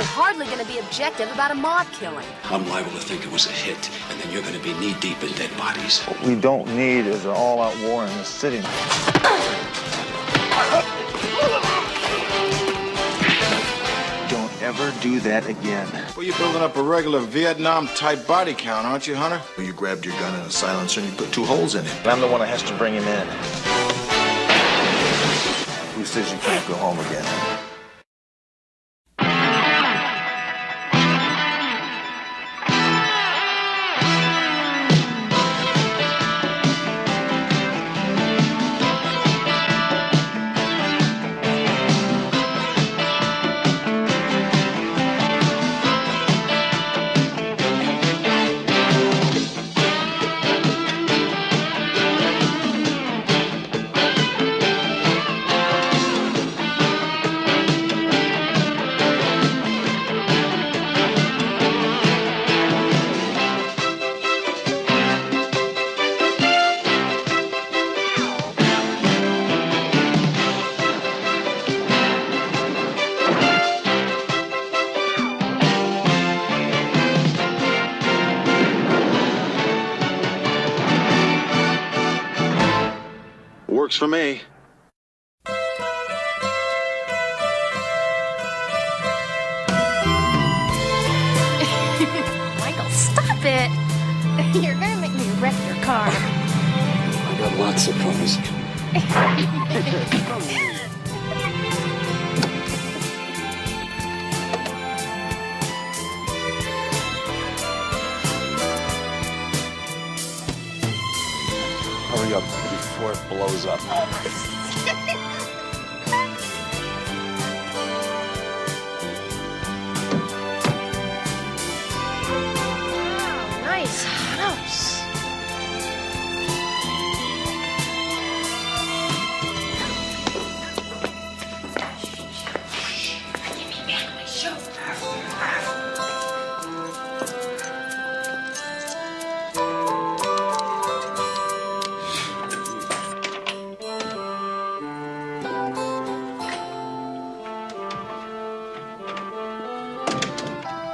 hardly going to be objective about a mob killing. I'm liable to think it was a hit, and then you're going to be knee-deep in dead bodies. What we don't need is an all-out war in the city. Don't ever do that again. Well, you're building up a regular Vietnam-type body count, aren't you, Hunter? You grabbed your gun and a silencer and you put 2 holes in it. I'm the one that has to bring him in. Who says you can't go home again? Works for me. Michael, stop it! You're going to make me wreck your car. I got lots of cars. Hurry up before it blows up. Nice house.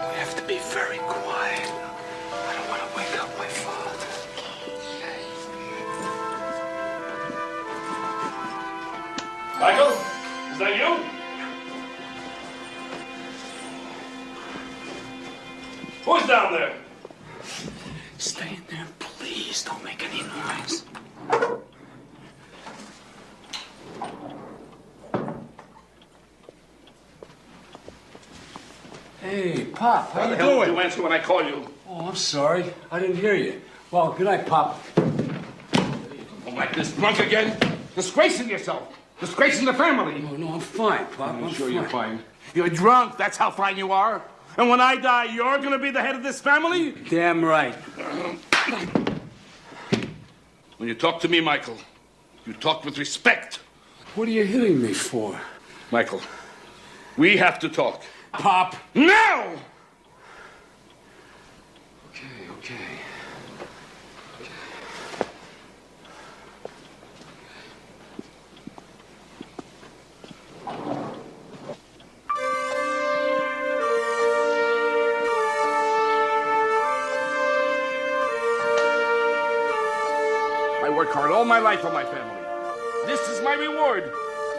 We have to be very quiet. I don't want to wake up my father. Michael, is that you? Who's down there? Stay in there, please. Don't make any noise. Hey, Pop, how you Hell, did doing? you answer when I call you? Oh, I'm sorry. I didn't hear you. Well, good night, Pop. Home like this, drunk again? Disgracing yourself. Disgracing the family. Oh, no, I'm fine, Pop. I'm sure you're fine. You're drunk, that's how fine you are. And when I die, you're gonna be the head of this family? Damn right. When you talk to me, Michael, you talk with respect. What are you hitting me for? Michael, we have to talk. Pop. Now! Okay. I work hard all my life for my family. This is my reward.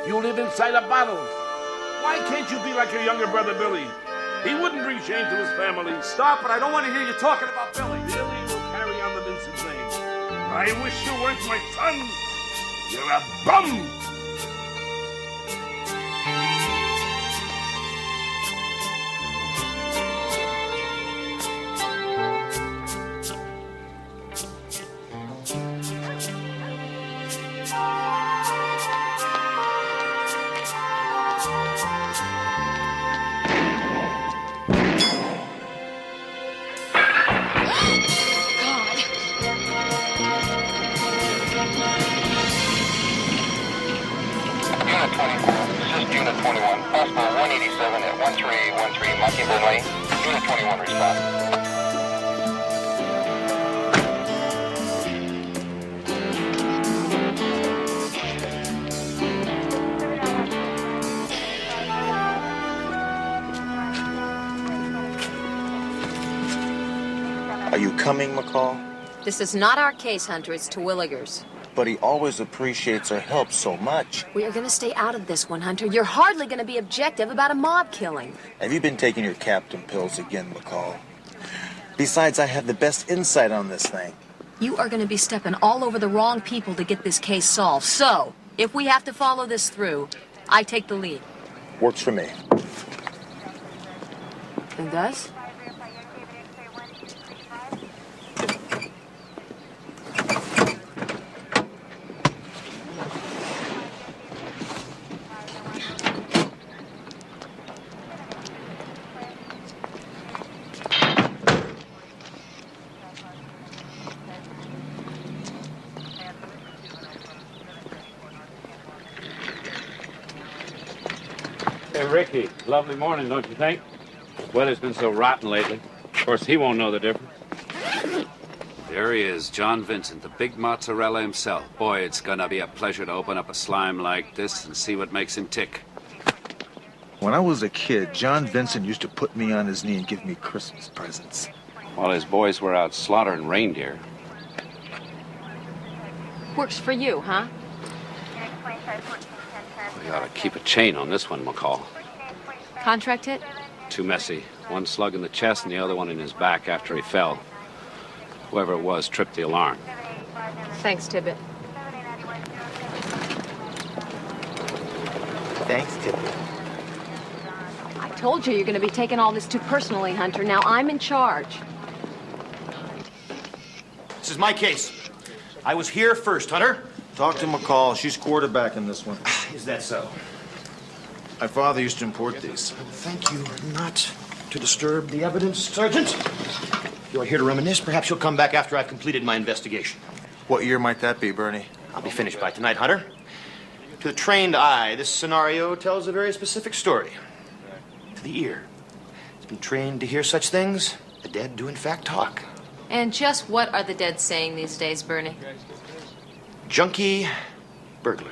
You live inside a bottle. Why can't you be like your younger brother, Billy? He wouldn't bring shame to his family. Stop it. I don't want to hear you talking about Billy. Billy will carry on the Vincent name. I wish you weren't my son. You're a bum. Unit 21, possible 187 at 1313 Mockingbird Lane. Unit 21, respond. Are you coming, McCall? This is not our case, Hunter. It's Terwilliger's. But he always appreciates our help so much. We are going to stay out of this one, Hunter. You're hardly going to be objective about a mob killing. Have you been taking your captain pills again, McCall? Besides, I have the best insight on this thing. You are going to be stepping all over the wrong people to get this case solved. So, if we have to follow this through, I take the lead. Works for me. It does? Hey, Ricky, lovely morning, don't you think? Weather's been so rotten lately. Of course, he won't know the difference. There he is, John Vincent, the big mozzarella himself. Boy, it's gonna be a pleasure to open up a slime like this and see what makes him tick. When I was a kid, John Vincent used to put me on his knee and give me Christmas presents. While his boys were out slaughtering reindeer. Works for you, huh? We ought to keep a chain on this one, McCall. Contract hit? Too messy. One slug in the chest and the other one in his back after he fell. Whoever it was tripped the alarm. Thanks, Tibbet. Thanks, Tippy. I told you you're going to be taking all this too personally, Hunter. Now I'm in charge. This is my case. I was here first, Hunter. Talk to McCall. She's quarterback in this one. Is that so? My father used to import these. Thank you not to disturb the evidence, Sergeant. If you're here to reminisce, perhaps you'll come back after I've completed my investigation. What year might that be, Bernie? I'll be finished by tonight, Hunter. To the trained eye, this scenario tells a very specific story. To the ear, it's been trained to hear such things. The dead do in fact talk. And just what are the dead saying these days, Bernie? Junkie burglar.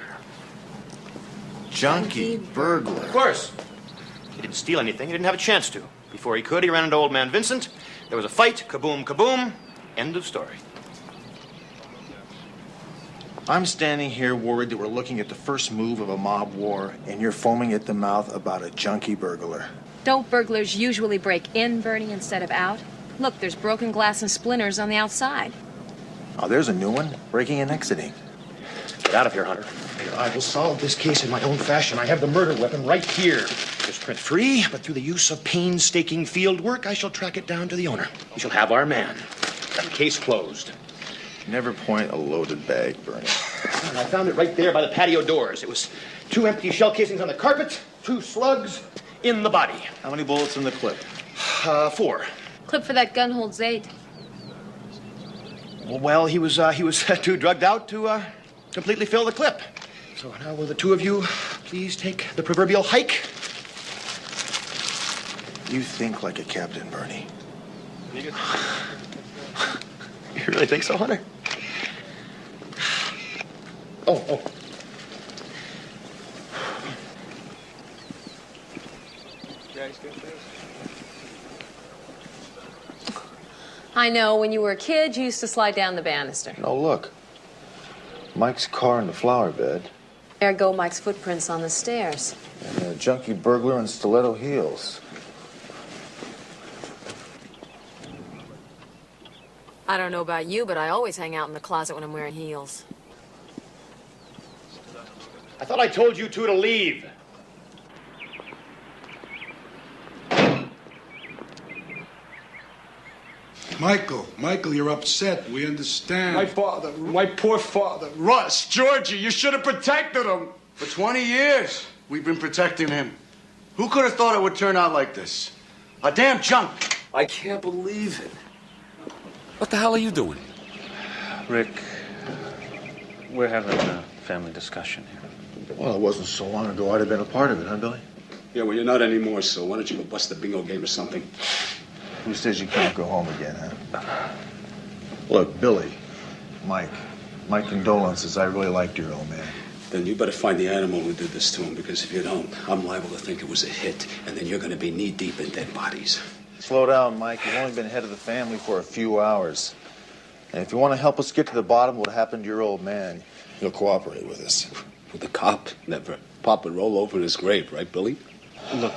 Junkie burglar. Of course. He didn't steal anything. He didn't have a chance to. Before he could, he ran into old man Vincent. There was a fight. Kaboom, kaboom. End of story. I'm standing here worried that we're looking at the first move of a mob war, and you're foaming at the mouth about a junkie burglar. Don't burglars usually break in, Bernie, instead of out? Look, there's broken glass and splinters on the outside. Oh, there's a new one. Breaking and exiting. Get out of here, Hunter. I will solve this case in my own fashion. I have the murder weapon right here. It's print-free, but through the use of painstaking field work, I shall track it down to the owner. We shall have our man. And case closed. Never point a loaded bag, Bernie. And I found it right there by the patio doors. It was 2 empty shell casings on the carpet, 2 slugs in the body. How many bullets in the clip? 4. Clip for that gun holds 8. Well, he was too drugged out to completely fill the clip. So now will the two of you please take the proverbial hike? You think like a captain, Bernie. You really think so, Hunter? Oh. I know, when you were a kid, you used to slide down the banister. Oh, look. Mike's car in the flower bed. There go Mike's footprints on the stairs. And a junkie burglar in stiletto heels. I don't know about you, but I always hang out in the closet when I'm wearing heels. I thought I told you two to leave. Michael, you're upset. We understand. My father, my poor father, Russ, Georgie, you should have protected him. For 20 years, we've been protecting him. Who could have thought it would turn out like this? A damn junk. I can't believe it. What the hell are you doing? Rick, we're having a family discussion here. Well, it wasn't so long ago I'd have been a part of it, huh, Billy? Yeah, well, you're not anymore, so why don't you go bust the bingo game or something? Who says you can't go home again, huh? Look, Billy, Mike, my condolences. I really liked your old man. Then you better find the animal who did this to him, because if you don't, I'm liable to think it was a hit, and then you're going to be knee-deep in dead bodies. Slow down, Mike. You've only been head of the family for a few hours. And if you want to help us get to the bottom of what happened to your old man, you'll cooperate with us. With the cop? Never. Pop would roll over in his grave, right, Billy? Look,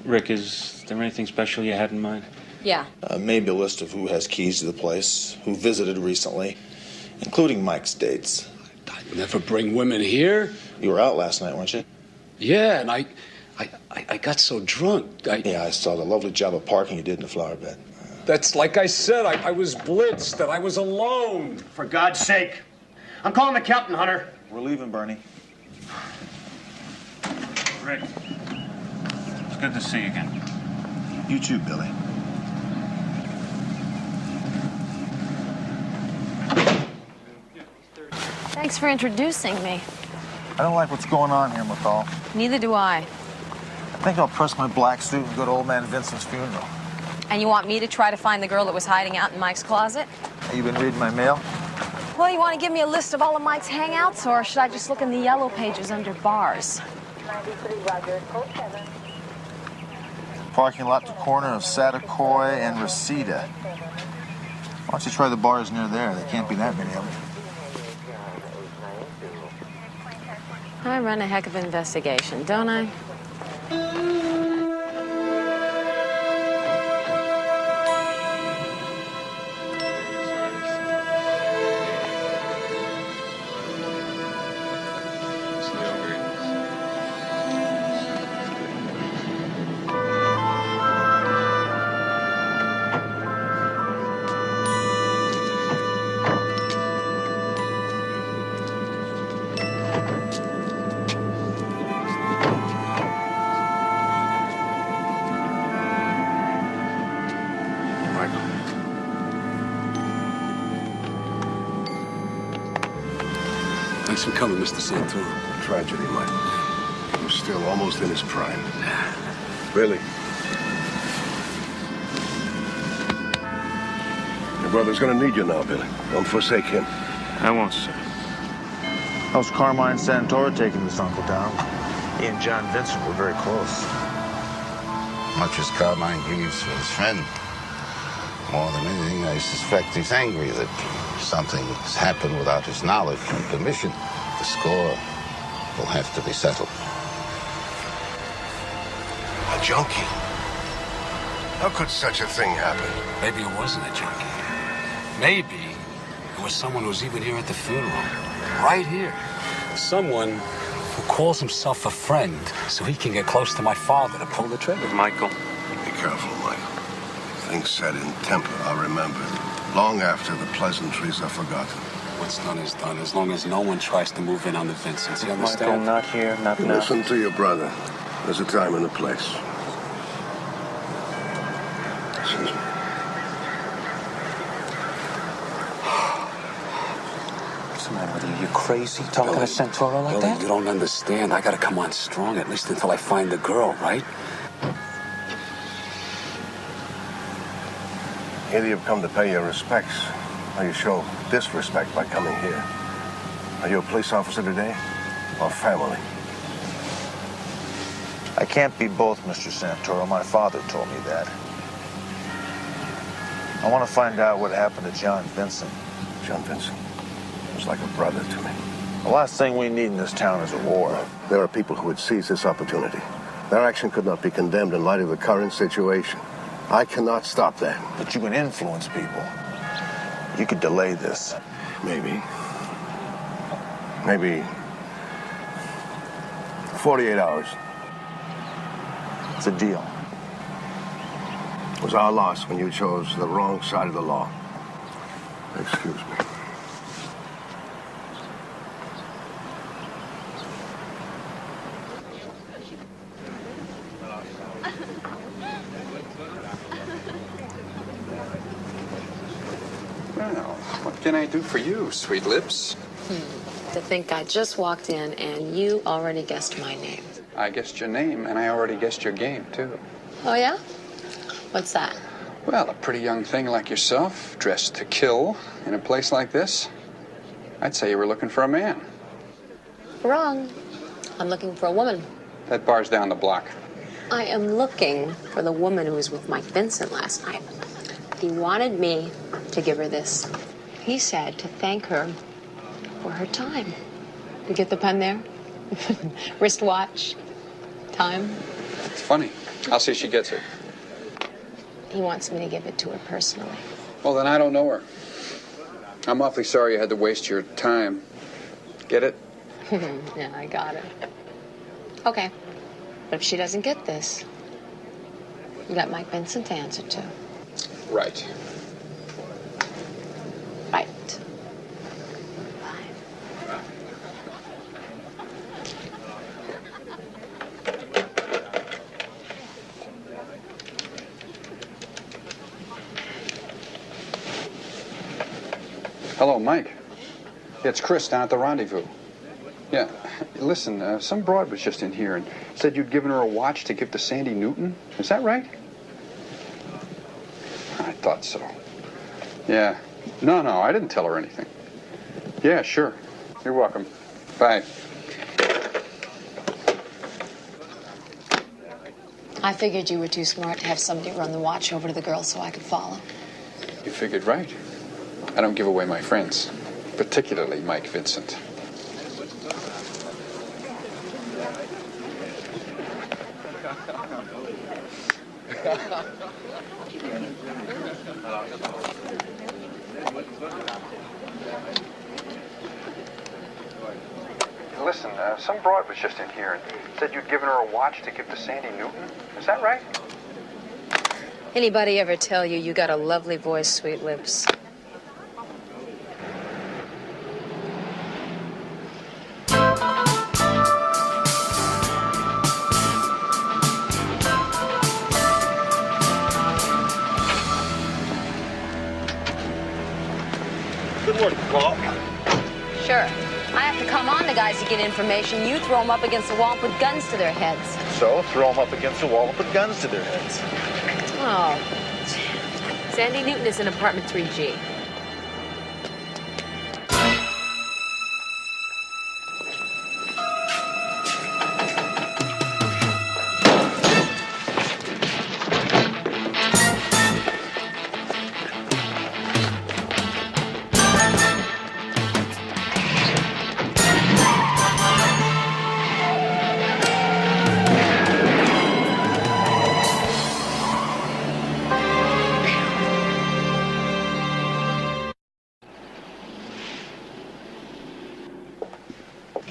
Rick, is there anything special you had in mind? Yeah. Maybe a list of who has keys to the place, who visited recently, including Mike's dates. I'd never bring women here. You were out last night, weren't you? Yeah, and I got so drunk. Yeah, I saw the lovely job of parking you did in the flower bed. That's like I said. I was blitzed, and I was alone. For God's sake. I'm calling the captain, Hunter. We're leaving, Bernie. Rick, it's good to see you again. You too, Billy. Thanks for introducing me. I don't like what's going on here, Mathal. Neither do I. I think I'll press my black suit and go to old man Vincent's funeral. And you want me to try to find the girl that was hiding out in Mike's closet? Have you been reading my mail? Well, you want to give me a list of all of Mike's hangouts, or should I just look in the yellow pages under bars? Parking lot at the corner of Satakoy and Reseda. Why don't you try the bars near there? There can't be that many of them. I run a heck of an investigation, don't I? Thanks for coming, Mr. Santoro. Tragedy, Mike. He was still almost in his prime. Really? Your brother's gonna need you now, Billy. Don't forsake him. I won't, sir. How's Carmine Santoro taking this uncle down? He and John Vincent were very close. Much as Carmine grieves for his friend, more than anything, I suspect he's angry that something has happened without his knowledge and permission. The score will have to be settled. A junkie? How could such a thing happen? Maybe it wasn't a junkie. Maybe it was someone who was even here at the funeral. Right here. Someone who calls himself a friend so he can get close to my father to pull the trigger. Michael. Be careful, Michael. Things said in temper are remembered, long after the pleasantries are forgotten. What's done is done, as long as no one tries to move in on the Vincents. You Michael, understand? not here, not now. Listen to your brother. There's a time and a place. Excuse me. What's the matter with you? You crazy talking to Santoro like that? You don't understand. I gotta come on strong, at least until I find the girl, right? Either you've come to pay your respects, or you show disrespect by coming here. Are you a police officer today, or family? I can't be both, Mr. Santoro. My father told me that. I want to find out what happened to John Vincent. John Vincent was like a brother to me. The last thing we need in this town is a war. There are people who would seize this opportunity. Their action could not be condemned in light of the current situation. I cannot stop that. But you can influence people. You could delay this. Maybe. Maybe 48 hours. It's a deal. It was our loss when you chose the wrong side of the law. Excuse me. Well, what can I do for you, sweet lips? To think I just walked in and you already guessed my name. I guessed your name, and I already guessed your game, too. Oh, yeah? What's that? Well, a pretty young thing like yourself, dressed to kill, in a place like this. I'd say you were looking for a man. Wrong. I'm looking for a woman. That bar's down the block. I am looking for the woman who was with Mike Vincent last night. He wanted me to give her this. He said to thank her for her time. You get the pun there? Wristwatch. Time. It's funny. I'll see if she gets it. He wants me to give it to her personally. Well, then I don't know her. I'm awfully sorry you had to waste your time. Get it? Yeah, I got it. Okay. But if she doesn't get this, you got Mike Vincent to answer to. Right. Right. Hello, Mike. It's Chris down at the Rendezvous. Yeah, listen, some broad was just in here and said you'd given her a watch to give to Sandy Newton. Is that right? I thought so. Yeah. No, I didn't tell her anything. Yeah, sure. You're welcome. Bye. I figured you were too smart to have somebody run the watch over to the girl so I could follow. You figured right. I don't give away my friends, particularly Mike Vincent. Listen, some broad was just in here and said you'd given her a watch to give to Sandy Newton. Is that right? Anybody ever tell you got a lovely voice, sweet lips? Good work, Paul. Sure. I have to come on to guys to get information. You throw them up against the wall and put guns to their heads. So, throw them up against the wall and put guns to their heads. Oh. Sandy Newton is in apartment 3G.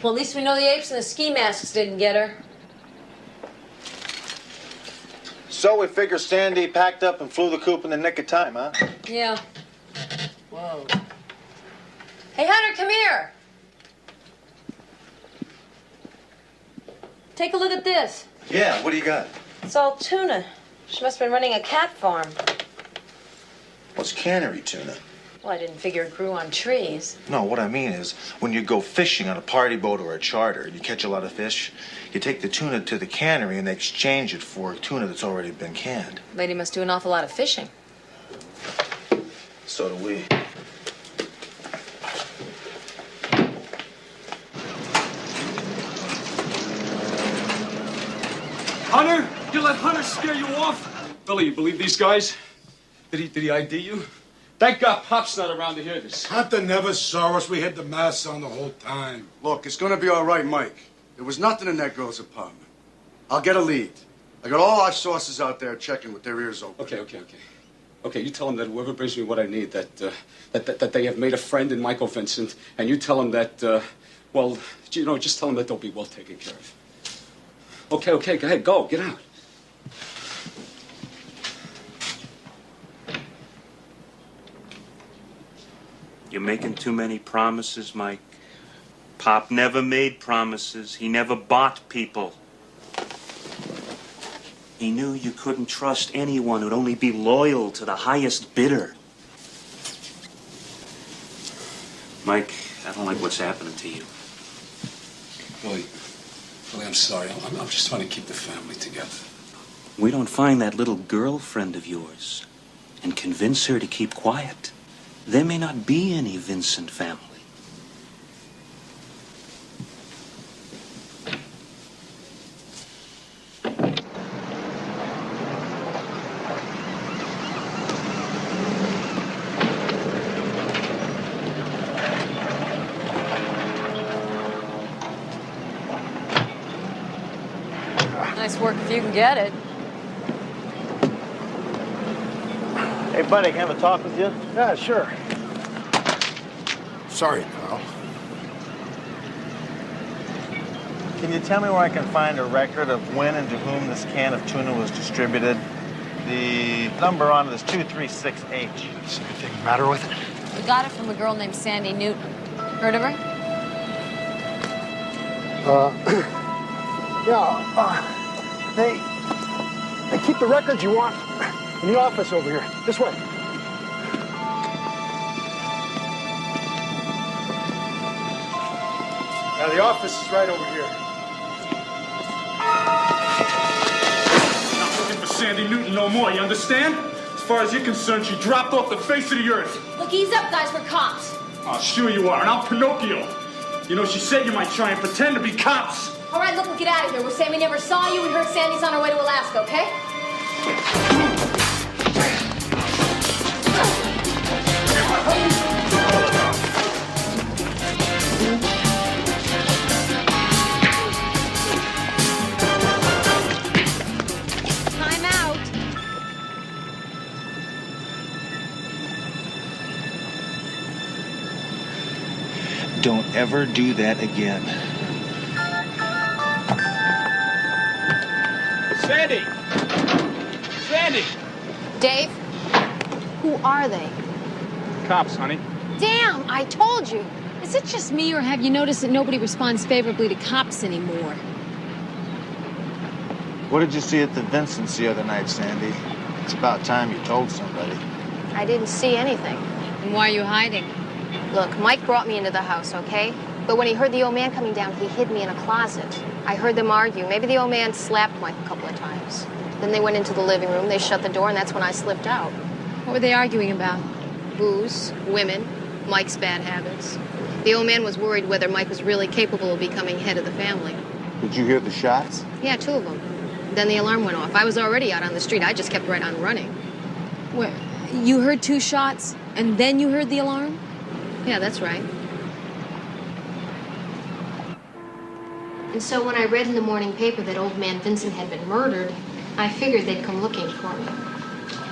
Well, at least we know the apes and the ski masks didn't get her. So we figure Sandy packed up and flew the coop in the nick of time, huh? Yeah. Whoa. Hey, Hunter, come here. Take a look at this. Yeah, what do you got? It's all tuna. She must have been running a cat farm. What's cannery tuna? Well, I didn't figure it grew on trees. No, what I mean is, when you go fishing on a party boat or a charter, you catch a lot of fish, you take the tuna to the cannery and they exchange it for tuna that's already been canned. Lady must do an awful lot of fishing. So do we. Hunter? You let Hunter scare you off? Billy, you believe these guys? Did he ID you? Thank God Pop's not around to hear this. Hunter never saw us. We had the mask on the whole time. Look, it's gonna be all right, Mike. There was nothing in that girl's apartment. I'll get a lead. I got all our sources out there checking with their ears open. Okay, you tell them that whoever brings me what I need, that they have made a friend in Michael Vincent, and you tell them that, well, you know, just tell them that they'll be well taken care of. Okay, go ahead, go, get out. You're making too many promises, Mike. Pop never made promises. He never bought people. He knew you couldn't trust anyone who'd only be loyal to the highest bidder. Mike, I don't like what's happening to you. Billy, I'm sorry. I'm just trying to keep the family together. We don't find that little girlfriend of yours and convince her to keep quiet. There may not be any Vincent family. Nice work if you can get it. Hey, buddy, can I have a talk with you? Yeah, sure. Sorry, pal. Can you tell me where I can find a record of when and to whom this can of tuna was distributed? The number on it is 236H. Is anything the matter with it? We got it from a girl named Sandy Newton. Heard of her? They keep the records you want in the office over here. This way. Now, the office is right over here. Not looking for Sandy Newton no more, you understand? As far as you're concerned, she dropped off the face of the earth. Look, ease up, guys. We're cops. Oh, sure you are, and I'm Pinocchio. You know, she said you might try and pretend to be cops. All right, look, we'll get out of here. We're saying we never saw you. We heard Sandy's on her way to Alaska, okay? Time out. Don't ever do that again. Sandy! Sandy! Dave, who are they? Cops, honey. Damn, I told you. Is it just me, or have you noticed that nobody responds favorably to cops anymore? What did you see at the Vincent's the other night, Sandy? It's about time you told somebody. I didn't see anything. And why are you hiding? Look, Mike brought me into the house, okay? But when he heard the old man coming down, he hid me in a closet. I heard them argue. Maybe the old man slapped Mike a couple of times. Then they went into the living room, they shut the door, and that's when I slipped out. What were they arguing about? Booze, women, Mike's bad habits. The old man was worried whether Mike was really capable of becoming head of the family. Did you hear the shots? Yeah, 2 of them. Then the alarm went off. I was already out on the street. I just kept right on running. Where? You heard 2 shots, and then you heard the alarm? Yeah, that's right. And so when I read in the morning paper that old man Vincent had been murdered, I figured they'd come looking for me.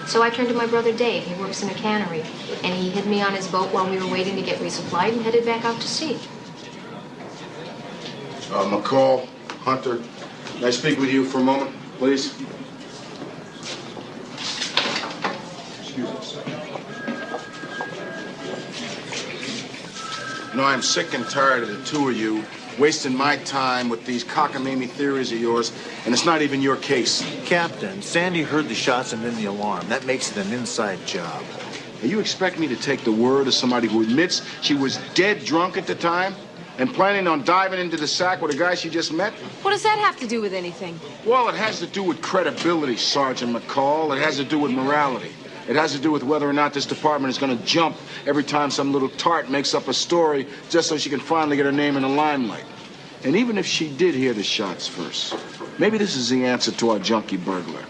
So I turned to my brother Dave. He works in a cannery. And he hid me on his boat while we were waiting to get resupplied and headed back out to sea. McCall, Hunter, can I speak with you for a moment, please? Excuse me, sir. You know, I'm sick and tired of the 2 of you wasting my time with these cockamamie theories of yours, and it's not even your case. Captain, Sandy heard the shots and then the alarm. That makes it an inside job. Now, you expect me to take the word of somebody who admits she was dead drunk at the time and planning on diving into the sack with a guy she just met? What does that have to do with anything? Well, it has to do with credibility, Sergeant McCall. It has to do with morality. It has to do with whether or not this department is going to jump every time some little tart makes up a story just so she can finally get her name in the limelight. And even if she did hear the shots first, maybe this is the answer to our junkie burglar.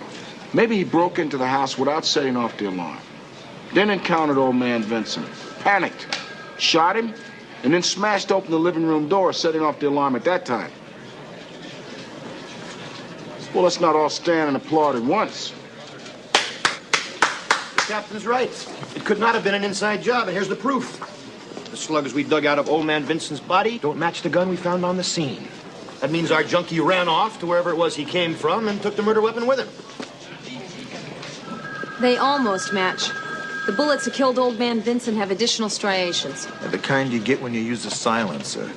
Maybe he broke into the house without setting off the alarm, then encountered old man Vincent, panicked, shot him, and then smashed open the living room door, setting off the alarm at that time. Well, let's not all stand and applaud at once. The captain's right. It could not have been an inside job, and here's the proof. The slugs we dug out of old man Vincent's body don't match the gun we found on the scene. That means our junkie ran off to wherever it was he came from and took the murder weapon with him. They almost match. The bullets that killed old man Vincent have additional striations. The kind you get when you use a silencer.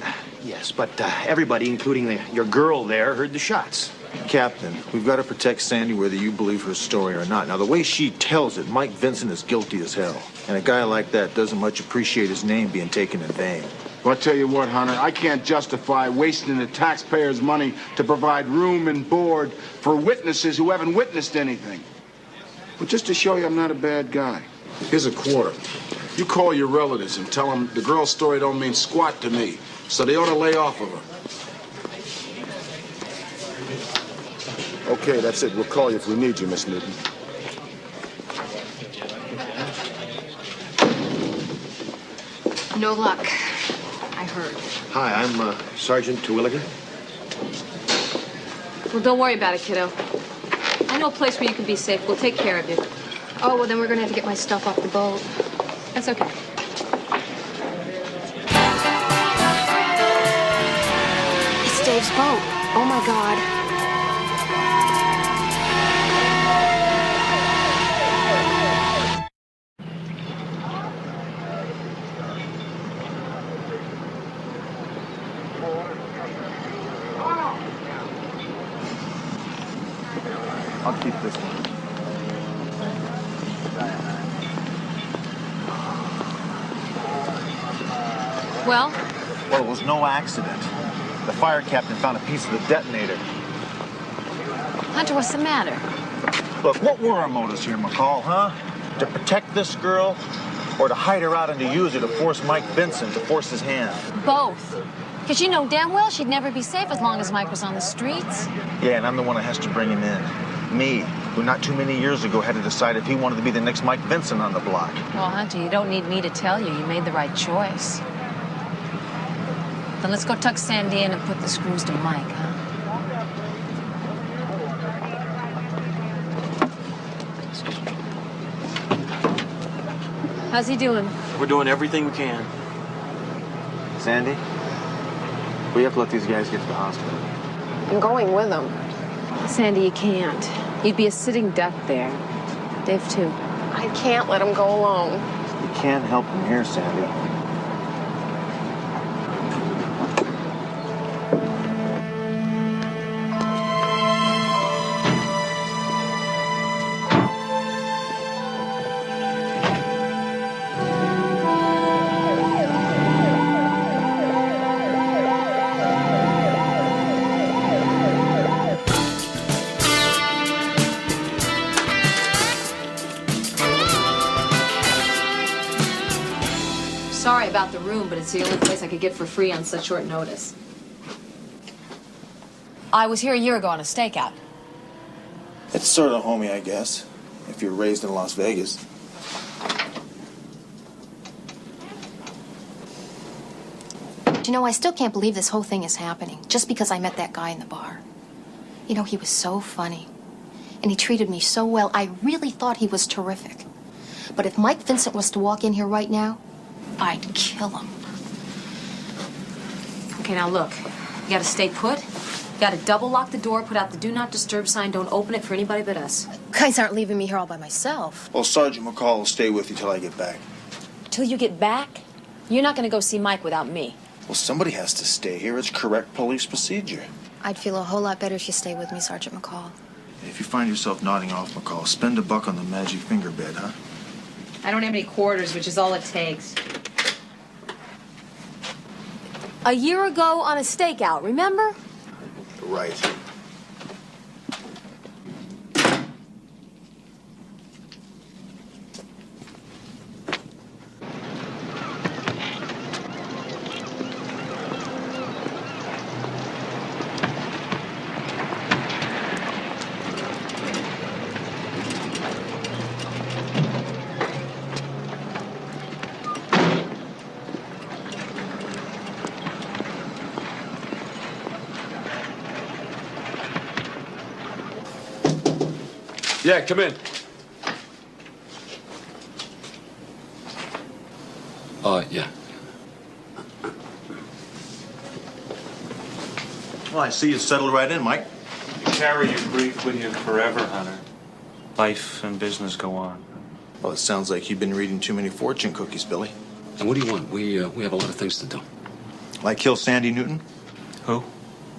Yes, but everybody, including your girl there, heard the shots. Captain, we've got to protect Sandy whether you believe her story or not. Now, the way she tells it, Mike Vincent is guilty as hell. And a guy like that doesn't much appreciate his name being taken in vain. Well, I tell you what, Hunter, I can't justify wasting the taxpayers' money to provide room and board for witnesses who haven't witnessed anything. But just to show you I'm not a bad guy, here's a quarter. You call your relatives and tell them the girl's story don't mean squat to me, so they ought to lay off of her. Okay, that's it. We'll call you if we need you, Miss Newton. No luck, I heard. Hi, I'm Sergeant Terwilliger. Well, don't worry about it, kiddo. I know a place where you can be safe. We'll take care of you. Oh, well, then we're going to have to get my stuff off the boat. That's okay. It's Dave's boat. Oh, my God. I'll keep this one. Well? Well, it was no accident. The fire captain found a piece of the detonator. Hunter, what's the matter? Look, what were our motives here, McCall, huh? To protect this girl, or to hide her out and to use her to force Mike Vincent to force his hand? Both. Because you know damn well she'd never be safe as long as Mike was on the streets. Yeah, and I'm the one that has to bring him in. Me, who not too many years ago had to decide if he wanted to be the next Mike Vincent on the block. Well, Hunter, you don't need me to tell you. You made the right choice. Then let's go tuck Sandy in and put the screws to Mike, huh? How's he doing? We're doing everything we can. Sandy, we have to let these guys get to the hospital. I'm going with them. Sandy, you can't. You'd be a sitting duck there. Dave, too. I can't let him go alone. You can't help him here, Sandy. Sorry about the room, but it's the only place I could get for free on such short notice. I was here a year ago on a stakeout. It's sort of homey, I guess, if you're raised in Las Vegas. You know, I still can't believe this whole thing is happening, just because I met that guy in the bar. You know, he was so funny, and he treated me so well. I really thought he was terrific. But if Mike Vincent was to walk in here right now, I'd kill him. Okay, now look. You gotta stay put. You gotta double lock the door, put out the do not disturb sign, don't open it for anybody but us. Guys aren't leaving me here all by myself. Well, Sergeant McCall will stay with you till I get back. Till you get back? You're not gonna go see Mike without me. Well, somebody has to stay here. It's correct police procedure. I'd feel a whole lot better if you stayed with me, Sergeant McCall. If you find yourself nodding off, McCall, spend $1 on the magic finger bed, huh? I don't have any quarters, which is all it takes. A year ago on a stakeout, remember? Right. Yeah, come in. Yeah. Well, I see you settled right in, Mike. You carry your grief with you forever, Hunter. Life and business go on. Well, it sounds like you've been reading too many fortune cookies, Billy. And what do you want? We have a lot of things to do. Like kill Sandy Newton? Who?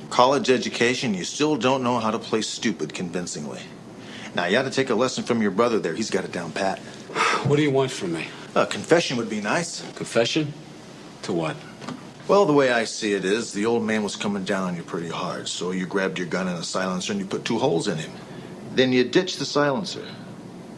College education, you still don't know how to play stupid convincingly. Now, you ought to take a lesson from your brother there. He's got it down pat. What do you want from me? A confession would be nice. Confession? To what? Well, the way I see it is, the old man was coming down on you pretty hard, so you grabbed your gun and a silencer and you put 2 holes in him. Then you ditched the silencer,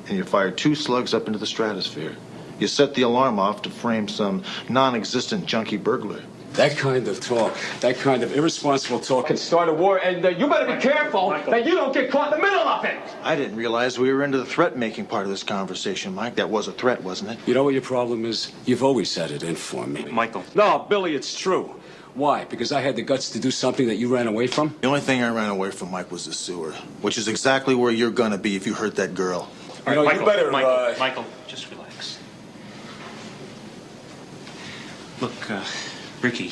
and you fired 2 slugs up into the stratosphere. You set the alarm off to frame some non-existent junkie burglar. That kind of talk, that kind of irresponsible talk Can start a war, and you better be careful that you don't get caught in the middle of it. I didn't realize we were into the threat-making part of this conversation, Mike. That was a threat, wasn't it? You know what your problem is? You've always had it in for me. Michael. No, Billy, it's true. Why? Because I had the guts to do something that you ran away from? The only thing I ran away from, Mike, was the sewer, which is exactly where you're gonna be if you hurt that girl. All right, Michael, you better, Michael, just relax. Look, Ricky,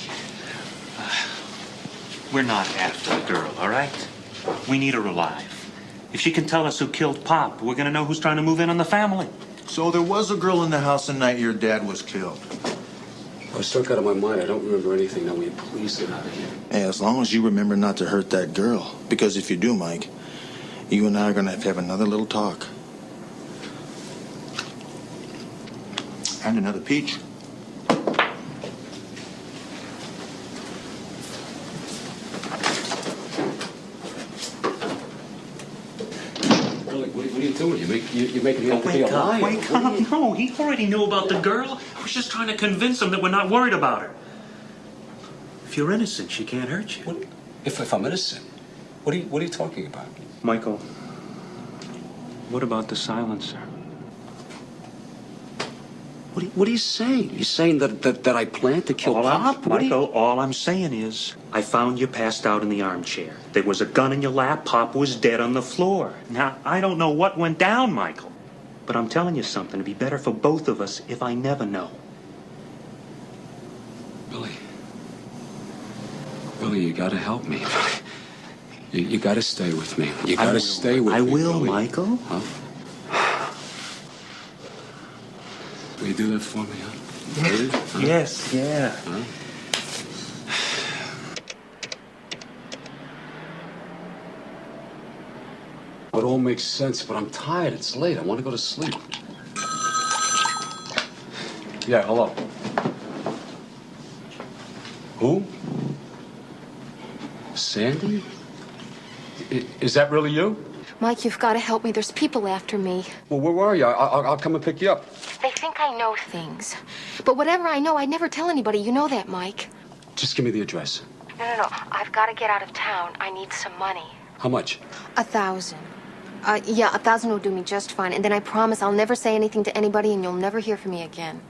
we're not after the girl, all right? We need her alive. If she can tell us who killed Pop, we're gonna know who's trying to move in on the family. So there was a girl in the house the night your dad was killed. I was struck out of my mind. I don't remember anything. Now, will you please get out of here? Hey, as long as you remember not to hurt that girl. Because if you do, Mike, you and I are gonna have to have another little talk. And another peach. What are you doing? You're making me out to be a liar. Wake up. No, he already knew about the girl. I was just trying to convince him that we're not worried about her. If you're innocent, she can't hurt you. What? If I'm innocent? What are you talking about? Michael, what about the silencer? What are you saying? You're saying that I planned to kill Pop? Michael, all I'm saying is, I found you passed out in the armchair. There was a gun in your lap. Pop was dead on the floor. Now, I don't know what went down, Michael. But I'm telling you something. It'd be better for both of us if I never know. Billy, you gotta help me. You gotta stay with me. You gotta stay with me. I will, Billy. Michael. Huh? Will you do that for me, huh? Really? Huh? Yes, yeah. Huh? It all makes sense, but I'm tired. It's late. I want to go to sleep. Yeah, hello. Who? Sandy? Is that really you? Mike, you've got to help me. There's people after me. Well, where are you? I'll come and pick you up. They think I know things. But whatever I know, I'd never tell anybody. You know that, Mike. Just give me the address. No. I've got to get out of town. I need some money. How much? 1,000. Yeah, 1,000 will do me just fine. And then I promise I'll never say anything to anybody and you'll never hear from me again.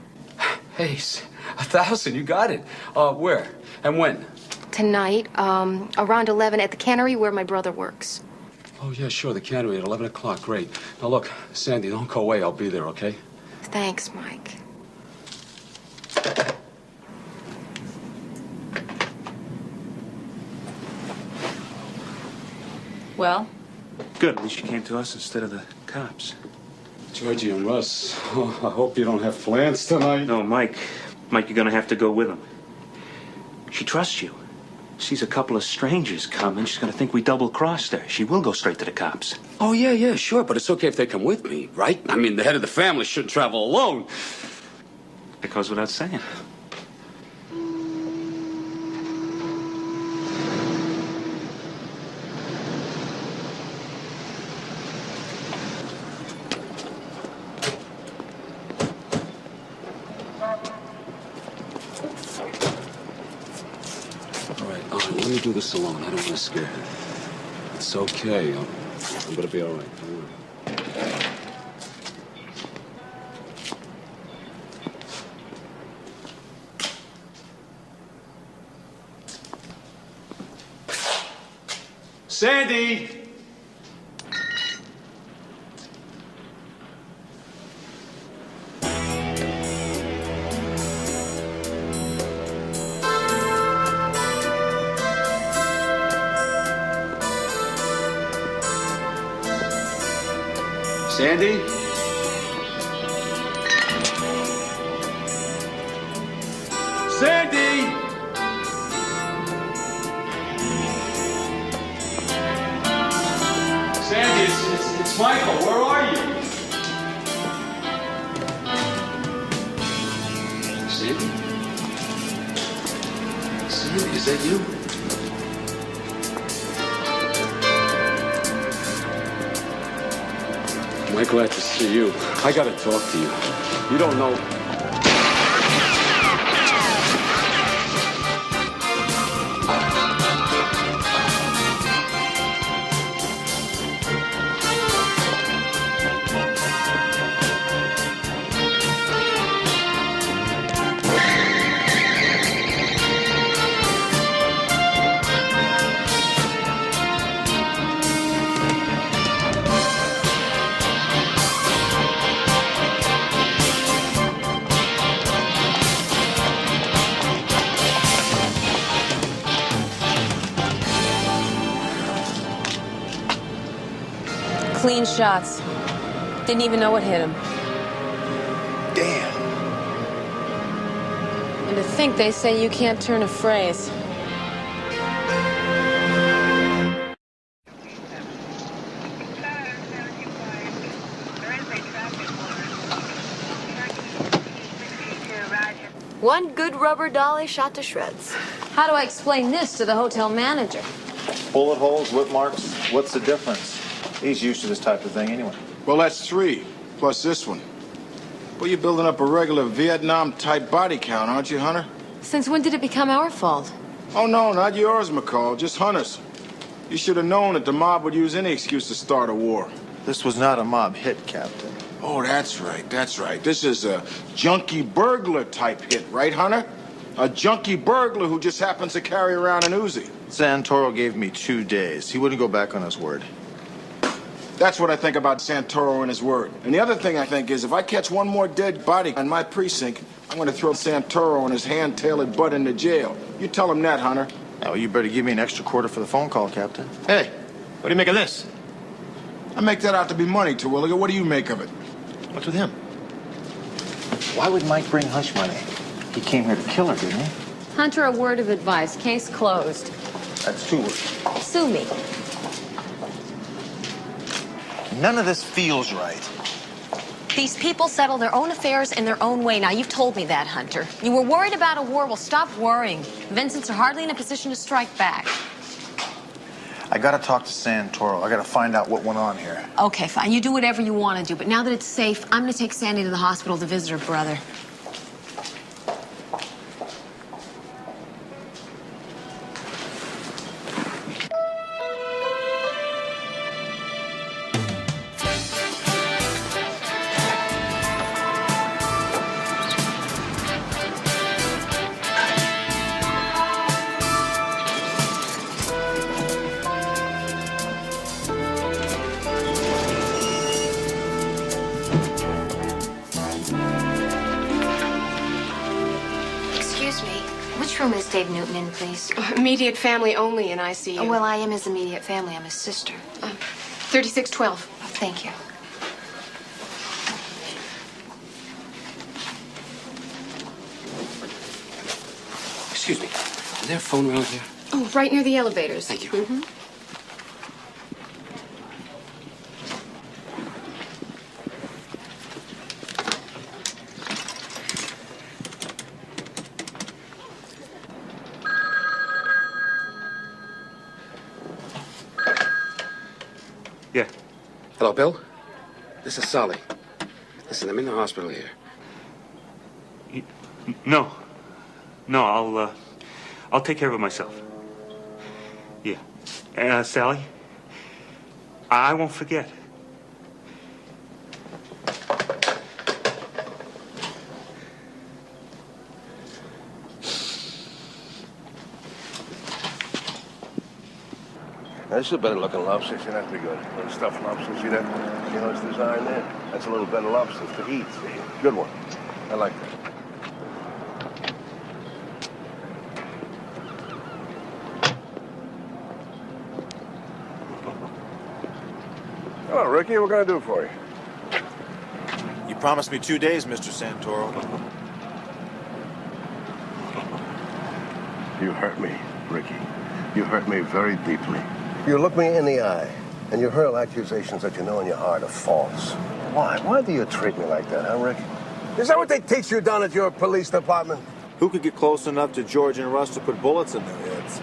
Hey, 1,000, you got it. Where? And when? Tonight, around 11 at the cannery where my brother works. Oh, yeah, sure, the cannery at 11 o'clock. Great. Now, look, Sandy, don't go away. I'll be there, okay? Thanks, Mike. Well? Good. At least you came to us instead of the cops. Georgie and Russ, I hope you don't have plans tonight. No, Mike. Mike, you're going to have to go with him. She trusts you. Sees a couple of strangers coming. She's going to think we double-crossed her. She will go straight to the cops. Oh, yeah, sure, but it's okay if they come with me, right? I mean, the head of the family shouldn't travel alone. That goes without saying. Let me do this alone. I don't want to scare her. It's okay. I'm going to be all right. Don't worry. Sandy! Sandy? Sandy! Sandy, it's Michael. Where are you? Sandy? Sandy, is that you? I'm glad to see you. I gotta talk to you. You don't know. Clean shots. Didn't even know what hit him. Damn. And to think they say you can't turn a phrase. One good rubber dolly shot to shreds. How do I explain this to the hotel manager? Bullet holes, whip marks, what's the difference? He's used to this type of thing anyway. Well, that's 3, plus this one. Well, you're building up a regular Vietnam-type body count, aren't you, Hunter? Since when did it become our fault? Oh, no, not yours, McCall, just Hunter's. You should have known that the mob would use any excuse to start a war. This was not a mob hit, Captain. Oh, that's right, that's right. This is a junkie burglar type hit, right, Hunter? A junkie burglar who just happens to carry around an Uzi. Santoro gave me 2 days. He wouldn't go back on his word. That's what I think about Santoro and his word. And the other thing I think is if I catch one more dead body in my precinct, I'm going to throw Santoro and his hand-tailored butt into jail. You tell him that, Hunter. Now, you better give me an extra quarter for the phone call, Captain. Hey, what do you make of this? I make that out to be money, Terwilliger. What do you make of it? What's with him? Why would Mike bring hush money? He came here to kill her, didn't he? Hunter, a word of advice. Case closed. That's 2 words. Sue me. None of this feels right. These people settle their own affairs in their own way. Now, you've told me that, Hunter. You were worried about a war. Well, stop worrying. Vincent's hardly in a position to strike back. I gotta talk to Santoro. I gotta find out what went on here. Okay, fine. You do whatever you want to do. But now that it's safe, I'm going to take Sandy to the hospital to visit her brother. Dave Newton in, please. Immediate family only in ICU. Oh, well, I am his immediate family. I'm his sister. 3612. Thank you. Excuse me. Is there a phone around here? Oh, right near the elevators. Thank you. Mm-hmm. Yeah. Hello, Bill? This is Solly. Listen, I'm in the hospital here. No. No, I'll take care of it myself. Yeah. Sally? I won't forget. This is a better looking lobster. See, that'd be good. Little stuffed lobster. See that? You know, it's design there. That's a little better lobster to eat. Good one. I like that. Hello, Ricky. What can I do for you? You promised me 2 days, Mr. Santoro. You hurt me, Ricky. You hurt me very deeply. You look me in the eye, and you hurl accusations that you know in your heart are false. Why? Why do you treat me like that, huh, Rick? Is that what they teach you down at your police department? Who could get close enough to George and Russ to put bullets in their heads?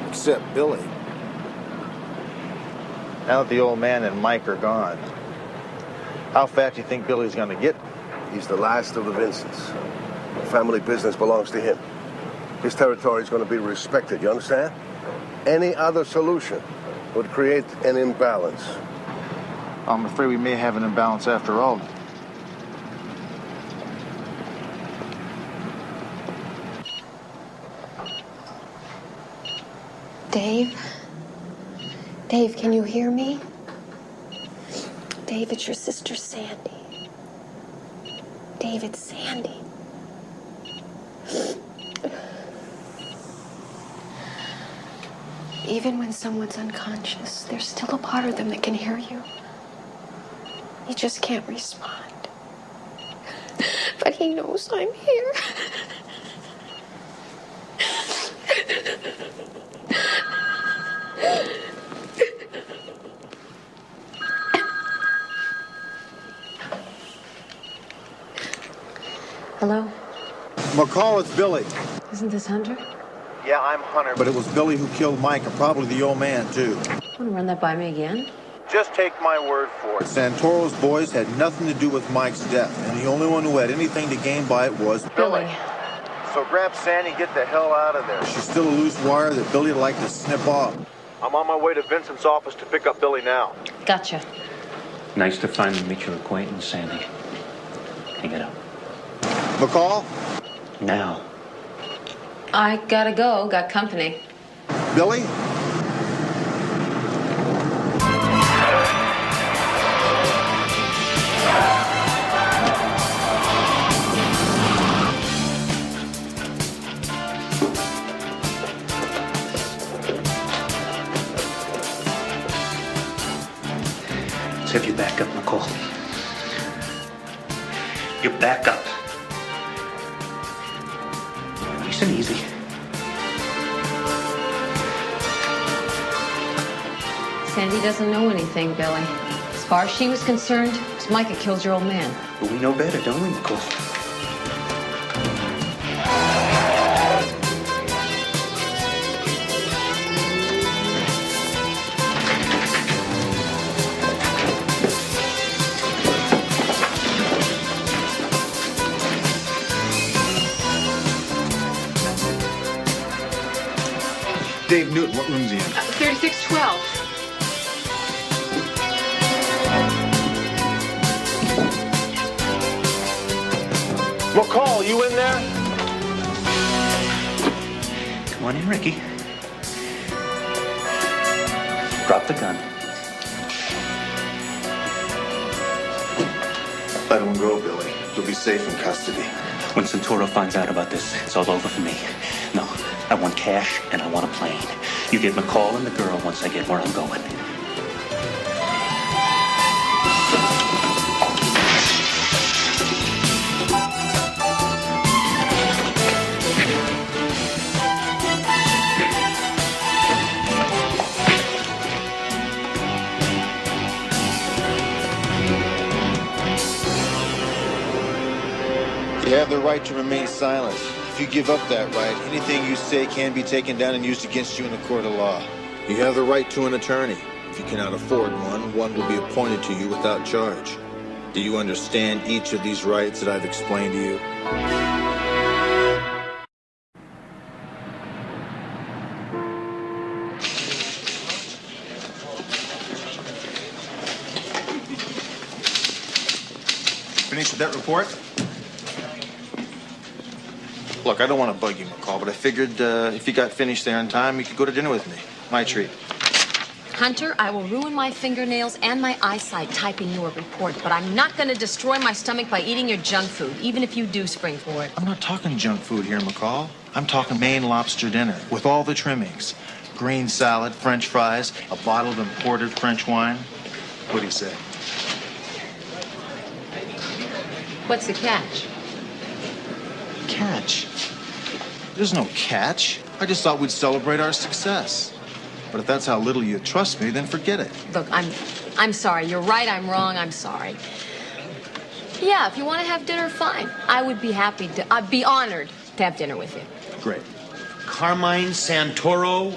Except Billy. Now that the old man and Mike are gone, how fat do you think Billy's gonna get? He's the last of the Vincents. The family business belongs to him. His territory is going to be respected, you understand? Any other solution would create an imbalance. I'm afraid we may have an imbalance after all. Dave? Dave, can you hear me? Dave, it's your sister, Sandy. Dave, it's Sandy. Even when someone's unconscious, there's still a part of them that can hear you. He just can't respond. But he knows I'm here. Hello? McCall, it's Billy. Isn't this Hunter? Yeah, I'm Hunter, but it was Billy who killed Mike, and probably the old man, too. Want to run that by me again? Just take my word for it. Santoro's boys had nothing to do with Mike's death, and the only one who had anything to gain by it was Billy. So grab Sandy and get the hell out of there. She's still a loose wire that Billy'd like to snip off. I'm on my way to Vincent's office to pick up Billy now. Gotcha. Nice to finally meet your acquaintance, Sandy. Hang it up. McCall? Now. I gotta go. Got company. Billy? Let's have you back up, McCall. You back up. Nice and easy. Sandy doesn't know anything, Billy. As far as she was concerned, it was Mike that killed your old man. But we know better, don't we, McCall? Dave Newton, what room's he in? 3612. McCall, you in there? Come on in, Ricky. Drop the gun. Let him go, Billy. You'll be safe in custody. When Santoro finds out about this, it's all over for me. No, I want cash and I want a plane. You get McCall and the girl once I get where I'm going. You have the right to remain silent. If you give up that right, anything you say can be taken down and used against you in a court of law. You have the right to an attorney. If you cannot afford one, one will be appointed to you without charge. Do you understand each of these rights that I've explained to you? Finished with that report? Look, I don't want to bug you, McCall, but I figured if you got finished there in time, you could go to dinner with me. My treat. Hunter, I will ruin my fingernails and my eyesight typing your report, but I'm not going to destroy my stomach by eating your junk food, even if you do spring for it. I'm not talking junk food here, McCall. I'm talking Maine lobster dinner with all the trimmings. Green salad, French fries, a bottle of imported French wine. What do you say? What's the catch? Catch? There's no catch. I just thought we'd celebrate our success. But if that's how little you trust me, then forget it. Look, I'm sorry. You're right. I'm wrong. I'm sorry. Yeah, if you want to have dinner, fine. I would be happy to. I'd be honored to have dinner with you. Great. Carmine Santoro?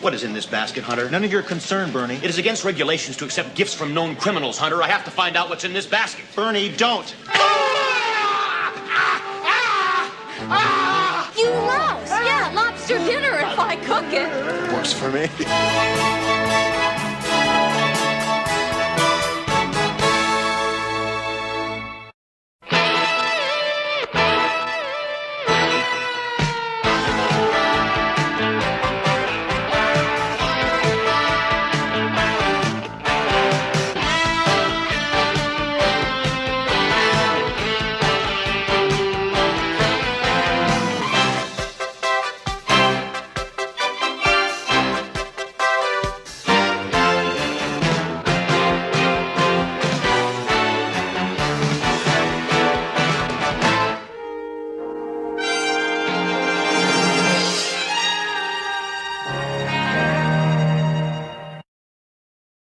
What is in this basket, Hunter? None of your concern, Bernie. It is against regulations to accept gifts from known criminals, Hunter. I have to find out what's in this basket. Bernie, don't. You louse! Yeah, lobster dinner if I cook it. Works for me.